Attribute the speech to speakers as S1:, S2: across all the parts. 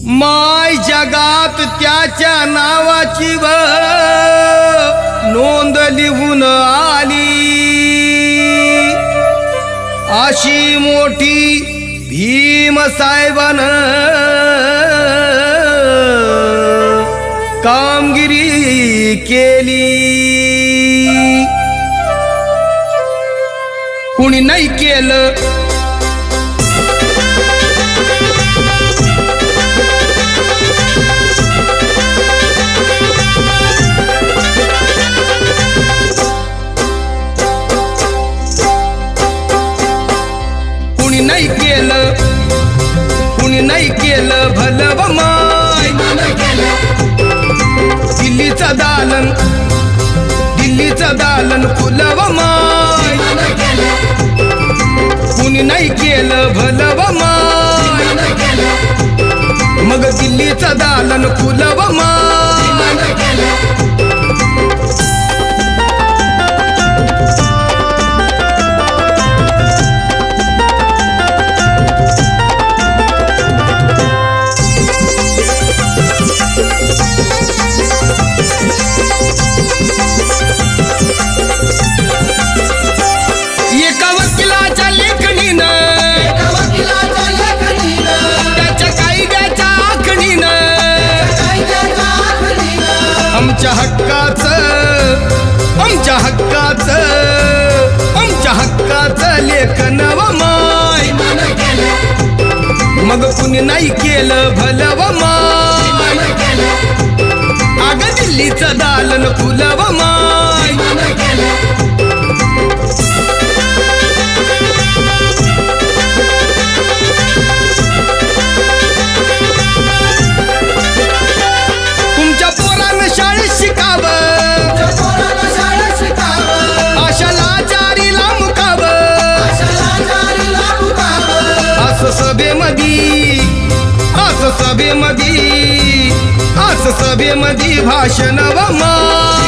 S1: माय जगात त्याच्या नावाची नोंद लिहून आली, अशी मोठी भीम साहेबानं कामगिरी केली. कुणी नाही केलं कुणी नाही केलं भलं व माय. दिल्लीचं दालन फुलं व माय. कुणी नाही केलं भलं व माय. मग दिल्लीचं दालन फुलं व माय. आमच्या हक्काचं लेखन व माय. मग कुणी नाही केलं भलं व माय. अगं दिल्लीचं दालन फुलं व माय. तुमच्या पोरानं शाळेत शिकावं, सभेमध्ये भाषण व माय.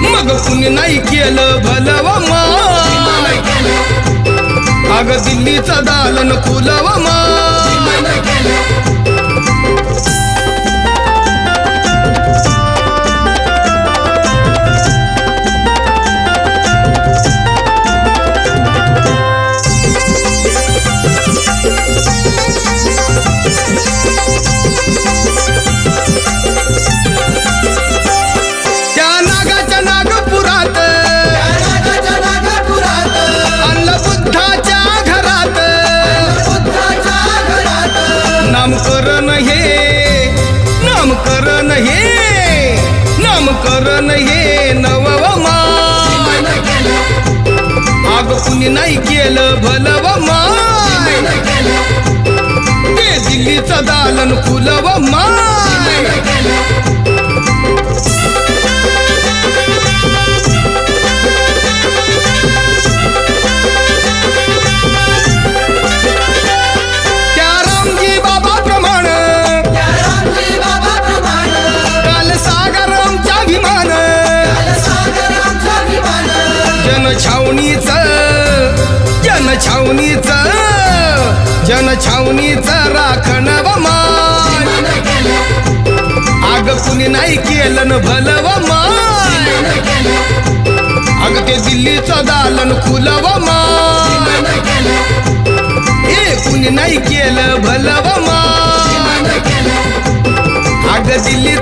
S1: मग कुणी नाही केलं भलं व माय. अगं दिल्लीचं दालन फुलं व माय. नामकरण हे नव व माय. अगं कुणी नाही केलं भलं व माय. ते दिल्लीचं दालन फुलं व माय. जनछावणीचं राखण व माय. अगं कुणी नाही केलं न भलं व माय. अगं ते दिल्लीचं दालन खुलं व माय. कुणी नाही केलं भलं व माय. अगं दिल्ली